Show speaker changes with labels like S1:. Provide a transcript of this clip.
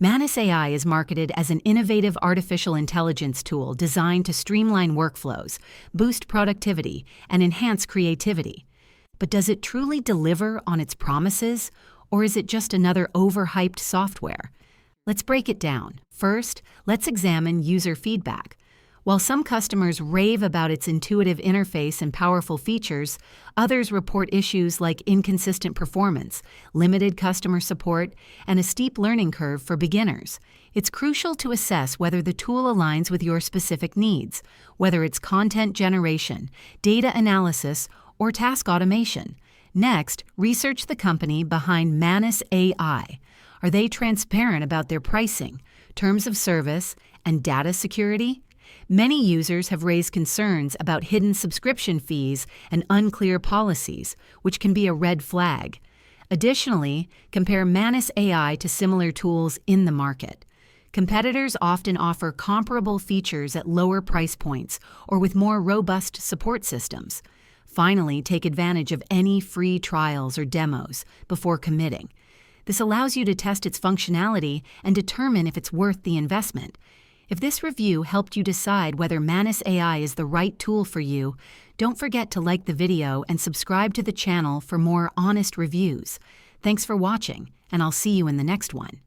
S1: Manus AI is marketed as an innovative artificial intelligence tool designed to streamline workflows, boost productivity, and enhance creativity. But does it truly deliver on its promises, or is it just another overhyped software? Let's break it down. First, let's examine user feedback. While some customers rave about its intuitive interface and powerful features, others report issues like inconsistent performance, limited customer support, and a steep learning curve for beginners. It's crucial to assess whether the tool aligns with your specific needs, whether it's content generation, data analysis, or task automation. Next, research the company behind Manus Ai. Are they transparent about their pricing, terms of service, and data security? Many users have raised concerns about hidden subscription fees and unclear policies, which can be a red flag. Additionally, compare Manus AI to similar tools in the market. Competitors often offer comparable features at lower price points or with more robust support systems. Finally, take advantage of any free trials or demos before committing. This allows you to test its functionality and determine if it's worth the investment. If this review helped you decide whether Manus AI is the right tool for you, don't forget to like the video and subscribe to the channel for more honest reviews. Thanks for watching, and I'll see you in the next one.